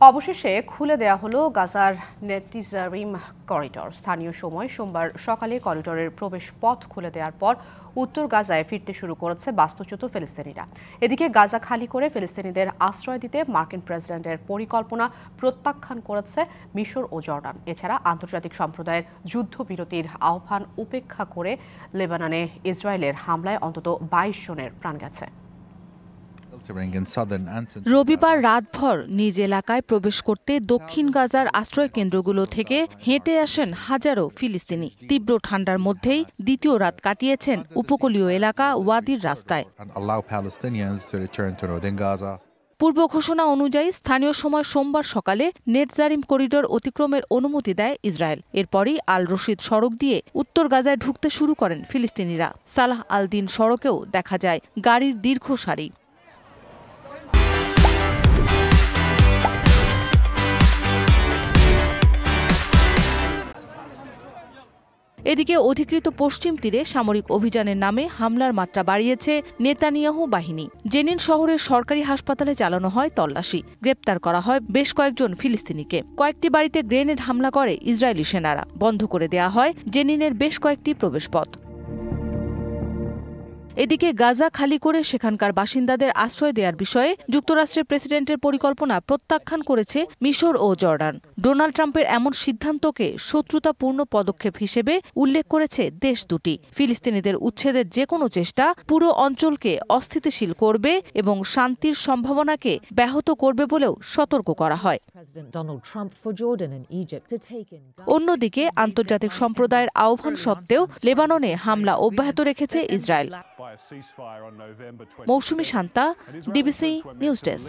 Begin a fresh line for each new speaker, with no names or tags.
অবশেষে খুলে দেয়া হলো গাজার নেটিজারিম করিডর। স্থানীয় সময় সোমবার সকালে করিডরের প্রবেশ পথ খুলে দেওয়ার পর উত্তর গাজায় ফিরতে শুরু করেছে বাস্তুচ্যুত ফিলিস্তিনিরা। এদিকে গাজা খালি করে ফিলিস্তিনিদের আশ্রয় দিতে মার্কিন প্রেসিডেন্টের পরিকল্পনা প্রত্যাখ্যান করেছে মিশর ও জর্ডান। এছাড়া আন্তর্জাতিক সম্প্রদায়ের যুদ্ধবিরতির আহ্বান উপেক্ষা করে লেবাননে ইসরায়েলের হামলায় অন্তত ২২ জনের প্রাণ গেছে।
রবিবার রাতভর নিজ এলাকায় প্রবেশ করতে দক্ষিণ গাজার আশ্রয় কেন্দ্রগুলো থেকে হেঁটে আসেন হাজারো ফিলিস্তিনি। তীব্র ঠান্ডার মধ্যেই দ্বিতীয় রাত কাটিয়েছেন উপকূলীয় এলাকা ওয়াদির রাস্তায়। পূর্ব ঘোষণা অনুযায়ী স্থানীয় সময় সোমবার সকালে নেটজারিম করিডর অতিক্রমের অনুমতি দেয় ইসরায়েল। এরপরই আল রশিদ সড়ক দিয়ে উত্তর গাজায় ঢুকতে শুরু করেন ফিলিস্তিনিরা। সালাহ আল দিন সড়কেও দেখা যায় গাড়ির দীর্ঘ সারি। এদিকে অধিকৃত পশ্চিম তীরে সামরিক অভিযানের নামে হামলার মাত্রা বাড়িয়েছে নেতানিয়াহু বাহিনী। জেনিন শহরের সরকারি হাসপাতালে চালানো হয় তল্লাশি। গ্রেপ্তার করা হয় বেশ কয়েকজন ফিলিস্তিনিকে। কয়েকটি বাড়িতে গ্রেনেড হামলা করে ইসরায়েলি সেনারা। বন্ধ করে দেয়া হয় জেনিনের বেশ কয়েকটি প্রবেশপথ। এদিকে গাজা খালি করে সেখানকার বাসিন্দাদের আশ্রয় দেওয়ার বিষয়ে যুক্তরাষ্ট্রের প্রেসিডেন্টের পরিকল্পনা প্রত্যাখ্যান করেছে মিশর ও জর্ডান। ডোনাল্ড ট্রাম্পের এমন সিদ্ধান্তকে শত্রুতাপূর্ণ পদক্ষেপ হিসেবে উল্লেখ করেছে দেশ দুটি। ফিলিস্তিনিদের উচ্ছেদের যেকোনো চেষ্টা পুরো অঞ্চলকে অস্থিতিশীল করবে এবং শান্তির সম্ভাবনাকে ব্যাহত করবে বলেও সতর্ক করা হয়। অন্যদিকে আন্তর্জাতিক সম্প্রদায়ের আহ্বান সত্ত্বেও লেবাননে হামলা অব্যাহত রেখেছে ইসরায়েল। মৌসুমী শান্তা, ডিবিসি নিউজ ডেস্ক।